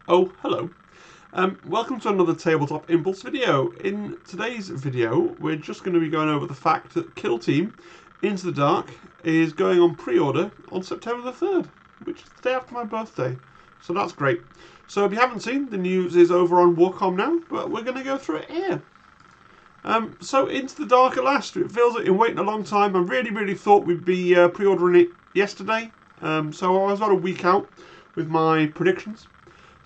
Oh, hello. Welcome to another Tabletop Impulse video. In today's video, we're just going to be going over the fact that Kill Team Into the Dark is going on pre-order on September the 3rd, which is the day after my birthday. So that's great. So if you haven't seen, the news is over on Warcom now, but we're going to go through it here. So Into the Dark at last. It feels like you're waiting a long time. I really thought we'd be pre-ordering it yesterday. So I was about a week out with my predictions.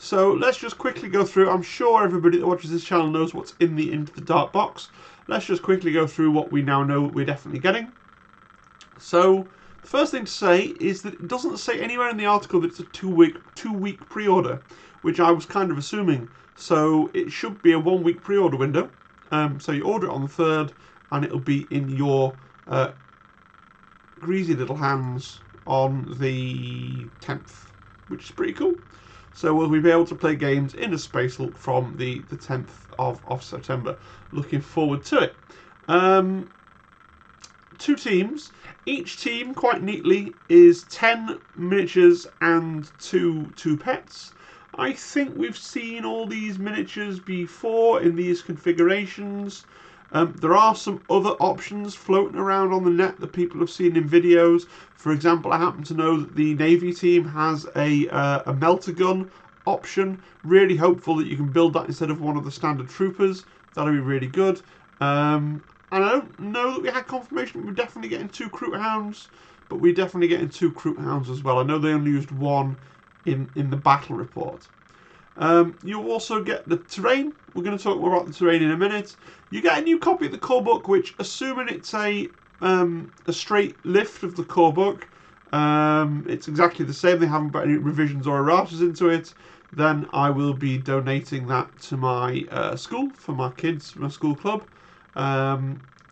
So let's just quickly go through. I'm sure everybody that watches this channel knows what's in the Into the Dark box. Let's just quickly go through what we now know we're definitely getting. So the first thing to say is that it doesn't say anywhere in the article that it's a two-week pre-order, which I was kind of assuming. So it should be a 1 week pre-order window. So you order it on the 3rd, and it'll be in your greasy little hands on the 10th, which is pretty cool. So we'll be able to play games in a Space Hulk from the 10th of September. Looking forward to it. 2 teams. Each team, quite neatly, is 10 miniatures and 2 pets. I think we've seen all these miniatures before in these configurations. There are some other options floating around on the net that people have seen in videos. For example, I happen to know that the Navy team has a melter gun option. Really hopeful that you can build that instead of one of the standard troopers. That'll be really good. And I don't know that we had confirmation we're definitely getting 2 Kroot Hounds, but we're definitely getting 2 Kroot Hounds as well. I know they only used 1 in the battle report. You also get the terrain. We're going to talk more about the terrain in a minute. You get a new copy of the core book, which, assuming it's a straight lift of the core book, it's exactly the same. They haven't put any revisions or erratas into it. Then I will be donating that to my school for my kids, my school club.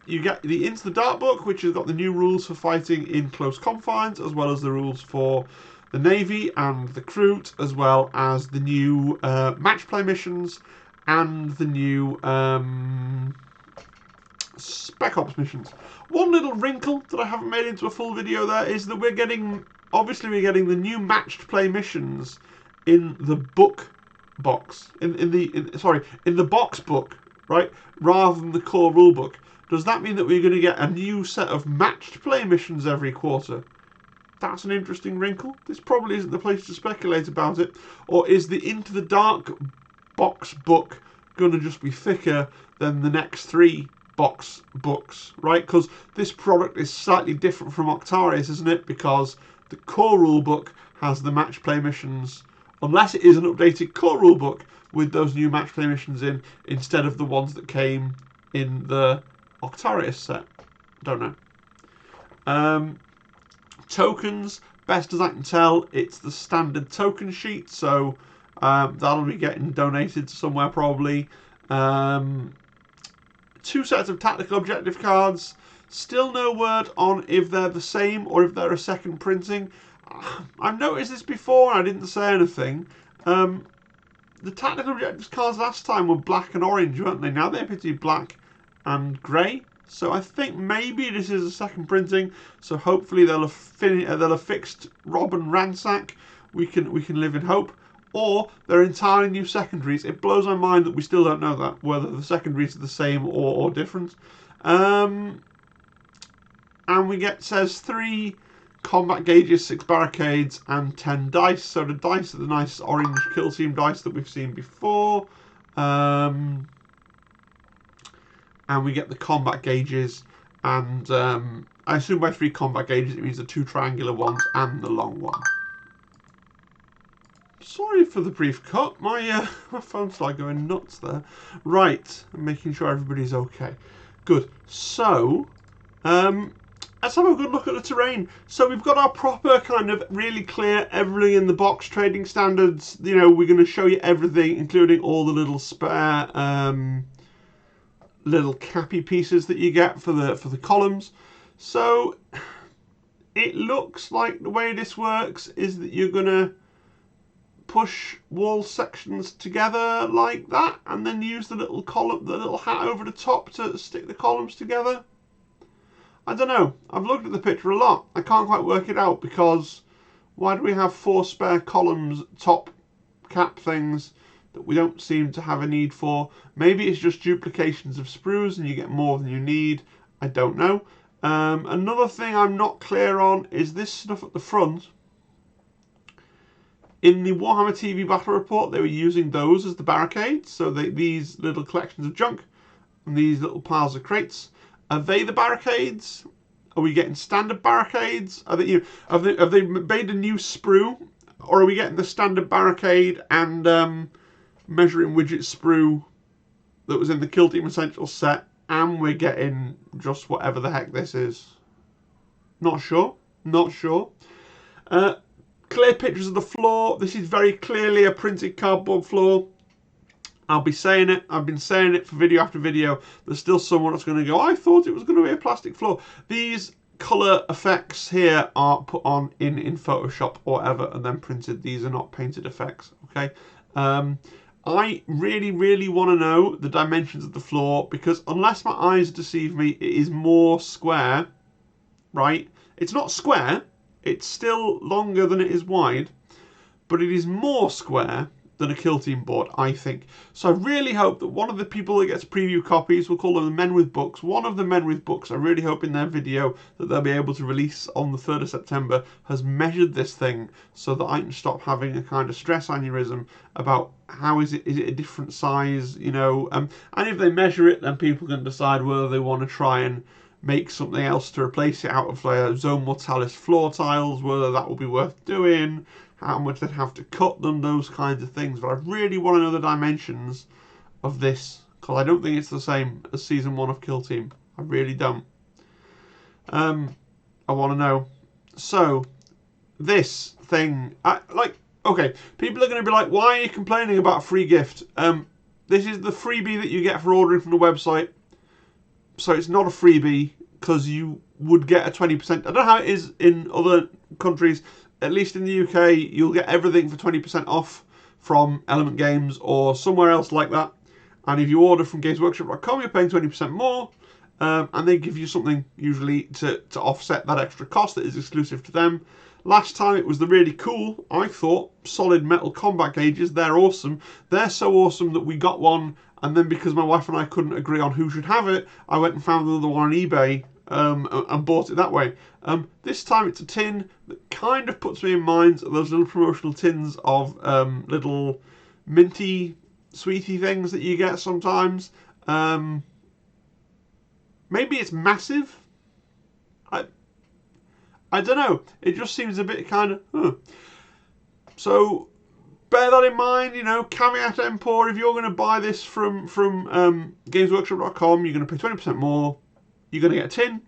You get the Into the Dark book, which has got the new rules for fighting in close confines, as well as the rules for the Navy and the Kroot, as well as the new match play missions and the new Spec Ops missions. One little wrinkle that I haven't made into a full video there is that we're getting the new matched play missions in the book box, in the box book, right, rather than the core rule book. Does that mean that we're going to get a new set of matched play missions every quarter? That's an interesting wrinkle. This probably isn't the place to speculate about it. Or is the Into the Dark box book going to just be thicker than the next 3 box books, right? Because this product is slightly different from Octarius, isn't it? Because the core rule book has the match play missions, unless it is an updated core rule book with those new match play missions in, instead of the ones that came in the Octarius set. Don't know. Tokens, best as I can tell, it's the standard token sheet, so that'll be getting donated to somewhere probably. 2 sets of tactical objective cards. Still no word on if they're the same or if they're a second printing. I've noticed this before and I didn't say anything. The tactical objectives cards last time were black and orange, weren't they? Now they're pretty black and grey. So I think maybe this is a second printing. So hopefully they'll have fixed Rob and Ransack. We can live in hope. Or they're entirely new secondaries. It blows my mind that we still don't know that, whether the secondaries are the same or different. And we says 3 combat gauges, 6 barricades, and 10 dice. So the dice are the nice orange Kill Team dice that we've seen before. And we get the combat gauges, and I assume by 3 combat gauges it means the 2 triangular ones and the long one. Sorry for the brief cut, my phone's started going nuts there. Right, I'm making sure everybody's okay. Good, so let's have a good look at the terrain. So we've got our proper kind of really clear everything in the box trading standards. You know, we're going to show you everything, including all the little spare little cappy pieces that you get for the columns. So it looks like the way this works is that you're gonna push wall sections together like that and then use the little hat over the top to stick the columns together. I don't know, I've looked at the picture a lot. I can't quite work it out, because why do we have 4 spare columns, top cap things that we don't seem to have a need for. Maybe it's just duplications of sprues and you get more than you need. I don't know. Another thing I'm not clear on is this stuff at the front. In the Warhammer TV Battle Report, they were using those as the barricades. So these little collections of junk and these little piles of crates. Are they the barricades? Are we getting standard barricades? Are they, have they made a new sprue? Or are we getting the standard barricade and measuring widget sprue that was in the Kill Team Essentials set, and we're getting just whatever the heck this is? Not sure. Not sure. Clear pictures of the floor. This is very clearly a printed cardboard floor. I'll be saying it. I've been saying it for video after video. There's still someone that's going to go, I thought it was going to be a plastic floor. These colour effects here are put on in Photoshop or whatever and then printed. These are not painted effects. Okay. I really, really want to know the dimensions of the floor, because unless my eyes deceive me, it is more square, right? It's not square. It's still longer than it is wide, but it is more square than a Kill Team board, I think. So I really hope that one of the people that gets preview copies, we'll call them the Men with Books, one of the Men with Books, I really hope in their video that they'll be able to release on the 3rd of September, has measured this thing so that I can stop having a kind of stress aneurysm about how is it a different size, you know, and if they measure it, then people can decide whether they want to try and make something else to replace it out of Zone Mortalis floor tiles, whether that will be worth doing, how much they'd have to cut them, those kinds of things. But I really want to know the dimensions of this, because I don't think it's the same as Season 1 of Kill Team. I really don't. I want to know. So, this thing, okay, people are going to be like, why are you complaining about a free gift? This is the freebie that you get for ordering from the website. So it's not a freebie, because you would get a 20%. I don't know how it is in other countries. At least in the UK, you'll get everything for 20% off from Element Games or somewhere else like that. And if you order from gamesworkshop.com, you're paying 20% more. And they give you something usually to offset that extra cost that is exclusive to them. Last time it was the really cool, I thought, solid metal combat gauges. They're awesome. They're so awesome that we got one, and then because my wife and I couldn't agree on who should have it, I went and found another one on eBay and bought it that way. This time it's a tin that kind of puts me in mind of those little promotional tins of little minty, sweetie things that you get sometimes. Maybe it's massive. I don't know. It just seems a bit kind of, So bear that in mind, you know, caveat emptor. If you're going to buy this from gamesworkshop.com, you're going to pay 20% more. You're going to get a tin.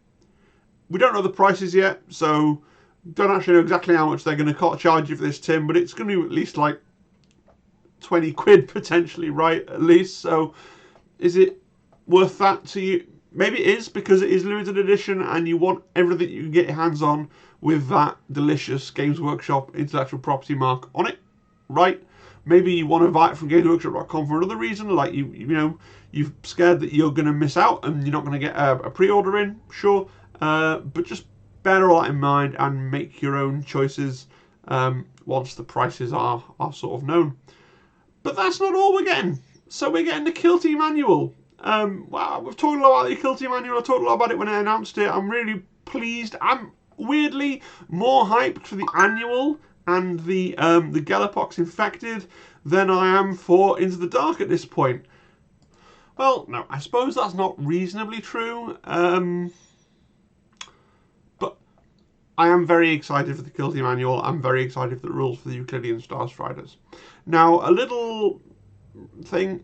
We don't know the prices yet, so don't actually know exactly how much they're going to charge you for this tin, but it's going to be at least like 20 quid potentially, right? At least. So is it worth that to you? Maybe it is, because it is limited edition and you want everything you can get your hands on with that delicious Games Workshop intellectual property mark on it, right? Maybe you want to buy it from gamesworkshop.com for another reason, like you know, you're scared that you're going to miss out and you're not going to get a pre-order in, sure. But just bear all that in mind and make your own choices once the prices are sort of known. But that's not all we're getting. So we're getting the Kill Team Manual. Well, we've talked a lot about the Kill Team Manual. I talked a lot about it when I announced it. I'm really pleased. I'm weirdly more hyped for the annual and the Gellerpox Infected than I am for Into the Dark at this point. Well, no, I suppose that's not reasonably true. But I am very excited for the Kill Team Manual. I'm very excited for the rules for the Euclidean Star Striders. Now, a little thing,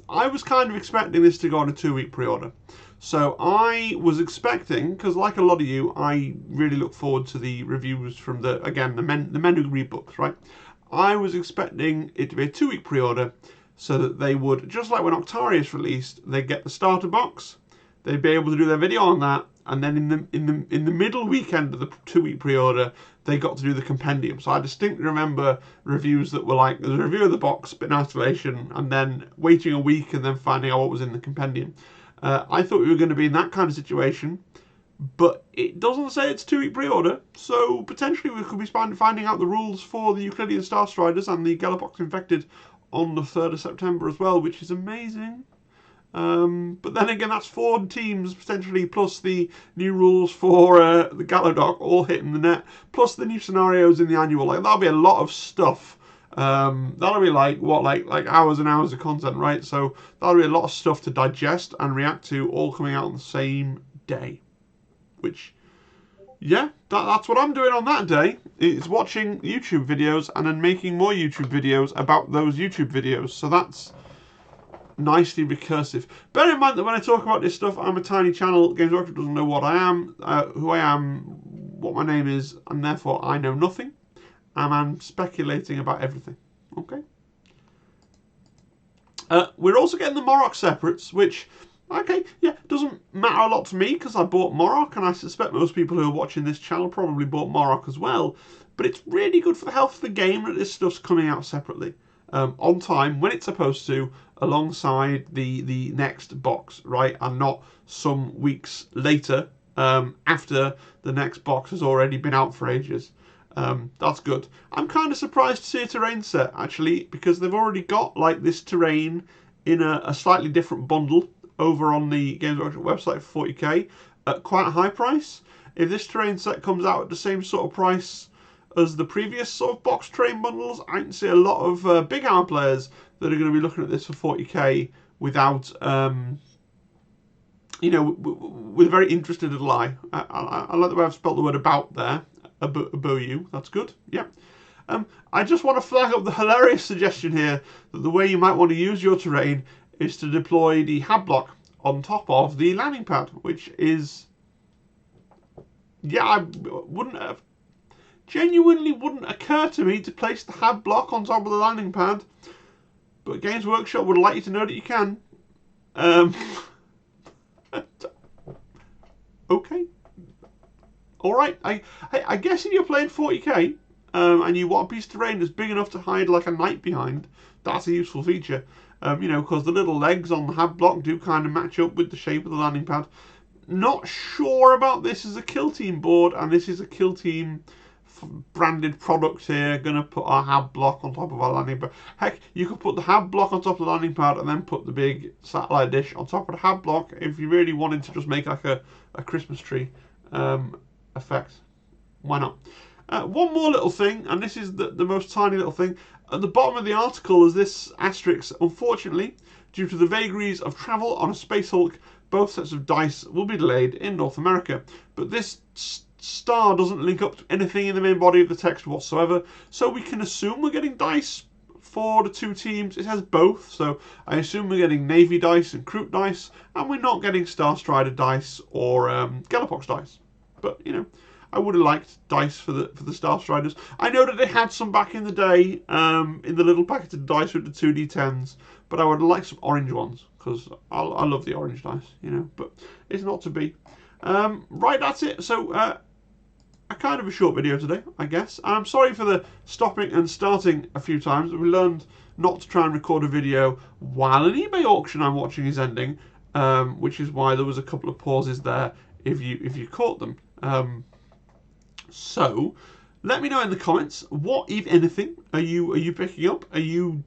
I was kind of expecting this to go on a 2-week pre-order. So I was expecting, because like a lot of you, I really look forward to the reviews from the men who read books, right? I was expecting it to be a 2-week pre-order so that they would, just like when Octarius released, they'd get the starter box, they'd be able to do their video on that, and then in the middle weekend of the 2-week pre-order, they got to do the compendium. So I distinctly remember reviews that were like, there's a review of the box, bit in isolation, and then waiting a week and then finding out what was in the compendium. I thought we were going to be in that kind of situation, but it doesn't say it's 2-week pre-order, so potentially we could be finding out the rules for the Euclidean Star Striders and the Galapox Infected on the 3rd of September as well, which is amazing. But then again, that's 4 teams potentially, plus the new rules for the Galadoc all hitting the net, plus the new scenarios in the annual. Like, that'll be a lot of stuff. That'll be like hours and hours of content, right? So that'll be a lot of stuff to digest and react to, all coming out on the same day. Which, yeah, that's what I'm doing on that day. It's watching YouTube videos and then making more YouTube videos about those YouTube videos. So that's nicely recursive. Bear in mind that when I talk about this stuff, I'm a tiny channel. Games Workshop doesn't know what I am, who I am, what my name is, and therefore I know nothing. And I'm speculating about everything. Okay. We're also getting the Moroch Separates, which, okay, yeah, doesn't matter a lot to me because I bought Moroch, and I suspect most people who are watching this channel probably bought Moroch as well. But it's really good for the health of the game that this stuff's coming out separately. On time, when it's supposed to, alongside the next box, right? And not some weeks later, after the next box has already been out for ages. That's good. I'm kind of surprised to see a terrain set, actually, because they've already got like this terrain in a slightly different bundle over on the Games Workshop website for 40k at quite a high price. If this terrain set comes out at the same sort of price as the previous sort of box terrain bundles, I can see a lot of big hammer players that are going to be looking at this for 40k without, you know, with a very interested little eye. I like the way I've spelt the word about there. About that's good. Yeah. I just want to flag up the hilarious suggestion here that the way you might want to use your terrain is to deploy the hab block on top of the landing pad, which is, yeah, I wouldn't have, genuinely wouldn't occur to me to place the hab block on top of the landing pad, but Games Workshop would like you to know that you can. Okay. Alright, I guess if you're playing 40k and you want a piece of terrain that's big enough to hide like a knight behind, that's a useful feature. You know, because the little legs on the hab block do kind of match up with the shape of the landing pad. Not sure about this as a kill team board, and this is a kill team branded product here. Gonna put our hab block on top of our landing pad. Heck, you could put the hab block on top of the landing pad and then put the big satellite dish on top of the hab block if you really wanted to just make like a Christmas tree effect. Why not? One more little thing, and this is the most tiny little thing. At the bottom of the article is this asterisk. Unfortunately, due to the vagaries of travel on a Space Hulk, both sets of dice will be delayed in North America. But this star doesn't link up to anything in the main body of the text whatsoever, so we can assume we're getting dice for the 2 teams. It has both, so I assume we're getting Navy dice and Kroot dice, and we're not getting Star Strider dice or Galapox dice. But, you know, I would have liked dice for the Star Striders. I know that they had some back in the day in the little packet of dice with the 2d10s, but I would have liked some orange ones because I love the orange dice, you know. But it's not to be. Right, that's it. So a kind of a short video today, I guess. I'm sorry for the stopping and starting a few times. We learned not to try and record a video while an eBay auction I'm watching is ending, which is why there was a couple of pauses there if you caught them. So let me know in the comments, what, if anything, are you picking up? Are you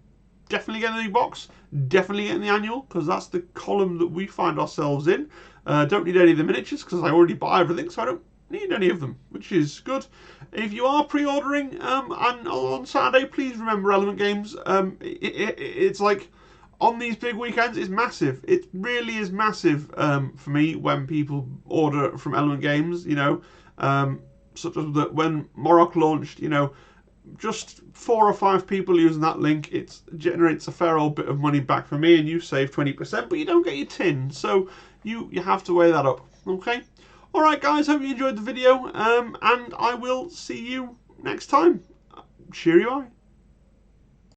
definitely getting the big box? Definitely getting the annual? Because that's the column that we find ourselves in. Don't need any of the miniatures because I already buy everything, so I don't need any of them, which is good. If you are pre-ordering and on Saturday, please remember Element Games. It's like, on these big weekends, it's massive. It really is massive for me when people order from Element Games, you know. Such as that when Moroch launched, you know, just 4 or 5 people using that link, it generates a fair old bit of money back for me, and you save 20%, but you don't get your tin, so you have to weigh that up, okay? Alright guys, hope you enjoyed the video, and I will see you next time. Cheerio.